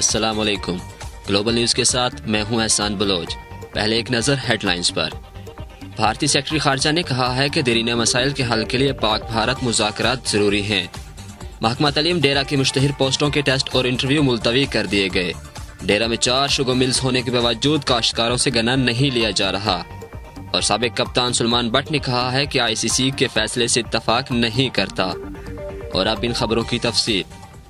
السلام علیکم۔ Global news کے ساتھ میں ہوں احسان بلوچ۔ پہلے ایک نظر ہیڈ لائنز پر۔ بھارتی سیکرٹری خارجہ نے کہا ہے کہ دیرینہ مسائل کے حل کے لیے پاک بھارت مذاکرات ضروری ہیں۔ محکمہ تعلیم ڈیرہ کی مشتہر پوسٹوں کے ٹیسٹ اور انٹرویو ملتوی کر دیے گئے۔ ڈیرہ میں 4 شوگر ملز ہونے کے باوجود کاشتکاروں سے گنا نہیں لیا جا رہا۔ اور سابق کپتان سلمان بٹ نے کہا ہے کہ ICC کے فیصلے سے اتفاق نہیں کرتا۔ اور اب ان خبروں کی تفصیل۔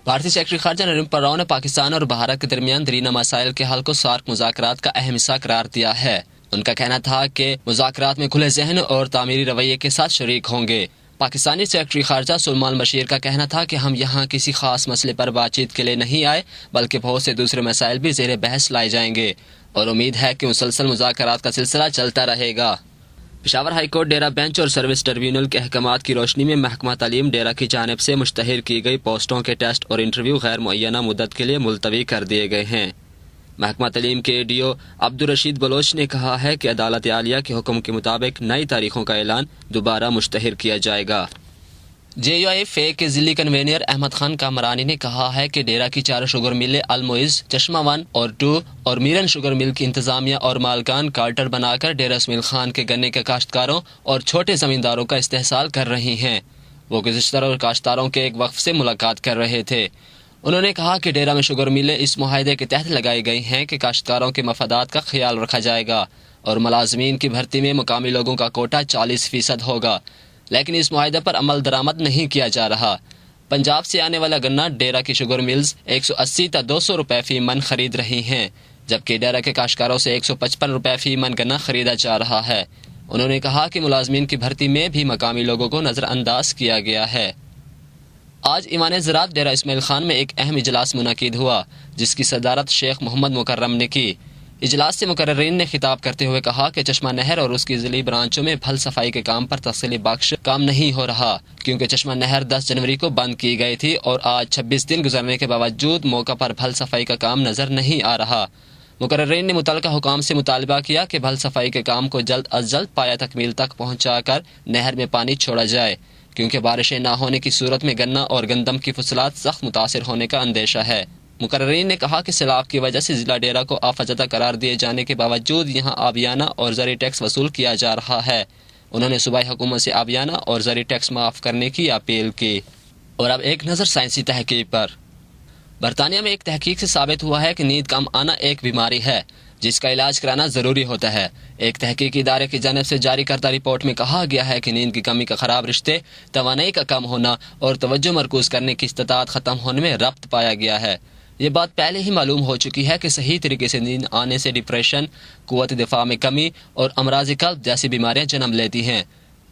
بھارتی سیکرٹری خارجہ نرملا راؤ نے پاکستان اور بھارت کے درمیان دیرینہ مسائل کے حل کو سارک مذاکرات کا اہم حصہ قرار دیا ہے۔ ان کا کہنا تھا کہ مذاکرات میں کھلے ذہن اور تعمیری رویے کے ساتھ شریک ہوں گے۔ پاکستانی سیکرٹری خارجہ سلمان بشیر کا کہنا تھا کہ ہم یہاں کسی خاص مسئلے پر بات چیت کے لیے نہیں آئے بلکہ بہت سے دوسرے مسائل بھی زیر بحث لائے جائیں گے اور امید ہے کہ مسلسل مذاکرات کا سلسلہ چلتا رہے گا۔ پشاور ہائی کورٹ ڈیرہ بینچ اور سروس ٹریبیونل کے احکامات کی روشنی میں محکمہ تعلیم ڈیرہ کی جانب سے مشتہر کی گئی پوسٹوں کے ٹیسٹ اور انٹرویو غیر معینہ مدت کے لیے ملتوی کر دیے گئے ہیں۔ محکمہ تعلیم کے ADO عبدالرشید بلوچ نے کہا ہے کہ عدالت عالیہ کے حکم کے مطابق نئی تاریخوں کا اعلان دوبارہ مشتہر کیا جائے گا۔ JUIFA کے ضلعی کنوینر احمد خان کامرانی نے کہا ہے کہ ڈیرہ کی 4 شوگر ملیں المعز، چشمہ 1 اور 2 اور میرن شوگر مل کی انتظامیہ اور مالکان کارٹر بنا کر ڈیرہ اسماعیل خان کے گنے کے کاشتکاروں اور چھوٹے زمینداروں کا استحصال کر رہی ہیں۔ وہ گزشتہ روز کاشتکاروں کے ایک وقف سے ملاقات کر رہے تھے۔ انہوں نے کہا کہ ڈیرہ میں شوگر ملیں اس معاہدے کے تحت لگائی گئی ہیں کہ کاشتکاروں کے مفادات کا خیال رکھا جائے گا اور ملازمین کی بھرتی میں مقامی لوگوں کا کوٹا 40% ہوگا، لیکن اس معاہدے پر عمل درآمد نہیں کیا جا رہا۔ پنجاب سے آنے والا گنا ڈیرہ کی شوگر ملز 180 تا 200 روپے فی من خرید رہی ہیں، جبکہ ڈیرہ کے کاشتکاروں سے 155 روپے فی من گنا خریدا جا رہا ہے۔ انہوں نے کہا کہ ملازمین کی بھرتی میں بھی مقامی لوگوں کو نظر انداز کیا گیا ہے۔ آج ایوان زراعت ڈیرہ اسماعیل خان میں ایک اہم اجلاس منعقد ہوا جس کی صدارت شیخ محمد مکرم نے کی۔ اجلاس سے مقررین نے خطاب کرتے ہوئے کہا کہ چشمہ نہر اور اس کی ضلعی برانچوں میں پھل صفائی کے کام پر تسلی بخش کام نہیں ہو رہا، کیونکہ چشمہ نہر 10 جنوری کو بند کی گئی تھی اور آج 26 دن گزرنے کے باوجود موقع پر پھل صفائی کا کام نظر نہیں آ رہا۔ مقررین نے متعلقہ حکام سے مطالبہ کیا کہ پھل صفائی کے کام کو جلد از جلد پایہ تکمیل تک پہنچا کر نہر میں پانی چھوڑا جائے، کیونکہ بارشیں نہ ہونے کی صورت میں گنا اور گندم کی فصلات سخت متاثر ہونے کا اندیشہ ہے۔ مقررین نے کہا کہ سیلاب کی وجہ سے ضلع ڈیرہ کو آفت زدہ قرار دیے جانے کے باوجود یہاں آبیانہ اور زرعی ٹیکس وصول کیا جا رہا ہے۔ انہوں نے صوبائی حکومت سے آبیانہ اور زرعی ٹیکس معاف کرنے کی اپیل کی۔ اور اب ایک نظر سائنسی تحقیق پر۔ برطانیہ میں ایک تحقیق سے ثابت ہوا ہے کہ نیند کم آنا ایک بیماری ہے جس کا علاج کرانا ضروری ہوتا ہے۔ ایک تحقیقی ادارے کی جانب سے جاری کردہ رپورٹ میں کہا گیا ہے کہ نیند کی کمی کا خراب رشتے، توانائی کا کم ہونا اور توجہ مرکوز کرنے کی استطاعت ختم ہونے میں ربط پایا گیا ہے۔ یہ بات پہلے ہی معلوم ہو چکی ہے کہ صحیح طریقے سے نیند آنے سے ڈپریشن، قوت دفاع میں کمی اور امراض قلب جیسی بیماریاں جنم لیتی ہیں۔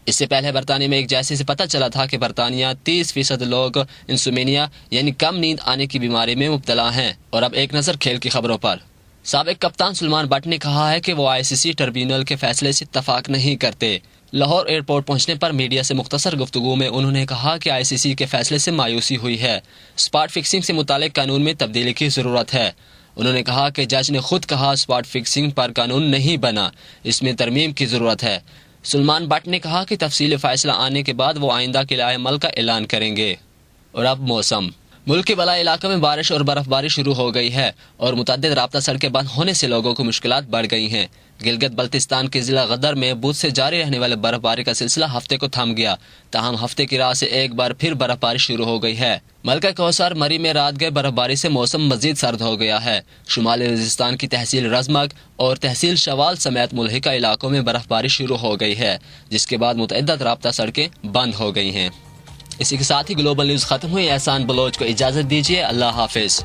اس سے پہلے برطانیہ میں ایک جیسے سے پتہ چلا تھا کہ برطانیہ 30% لوگ انسومینیا یعنی کم نیند آنے کی بیماری میں مبتلا ہیں۔ اور اب ایک نظر کھیل کی خبروں پر۔ سابق کپتان سلمان بٹ نے کہا ہے کہ وہ ICC ٹریبیونل کے فیصلے سے اتفاق نہیں کرتے۔ لاہور ایئرپورٹ پہنچنے پر میڈیا سے مختصر گفتگو میں انہوں نے کہا کہ ICC کے فیصلے سے مایوسی ہوئی ہے۔ اسپاٹ فکسنگ سے متعلق قانون میں تبدیلی کی ضرورت ہے۔ انہوں نے کہا کہ جج نے خود کہا اسپاٹ فکسنگ پر قانون نہیں بنا، اس میں ترمیم کی ضرورت ہے۔ سلمان بٹ نے کہا کہ تفصیلی فیصلہ آنے کے بعد وہ آئندہ کے لائحہ عمل کا اعلان کریں گے۔ اور اب موسم۔ ملک کے بالائی علاقوں میں بارش اور برف باری شروع ہو گئی ہے اور متعدد رابطہ سڑکیں بند ہونے سے لوگوں کو مشکلات بڑھ گئی ہیں۔ گلگت بلتستان کے ضلع غدر میں بدھ سے جاری رہنے والے برف باری کا سلسلہ ہفتے کو تھم گیا، تاہم ہفتے کی رات سے ایک بار پھر برف باری شروع ہو گئی ہے۔ ملکہ کوثر مری میں رات گئے برف باری سے موسم مزید سرد ہو گیا ہے۔ شمالی وزیرستان کی تحصیل رزمگ اور تحصیل شوال سمیت ملحقہ علاقوں میں برف باری شروع ہو گئی ہے، جس کے بعد متعدد رابطہ سڑکیں بند ہو گئی ہیں۔ اسی کے ساتھ ہی گلوبل نیوز ختم ہوئی۔ احسان بلوچ کو اجازت دیجیے۔ اللہ حافظ۔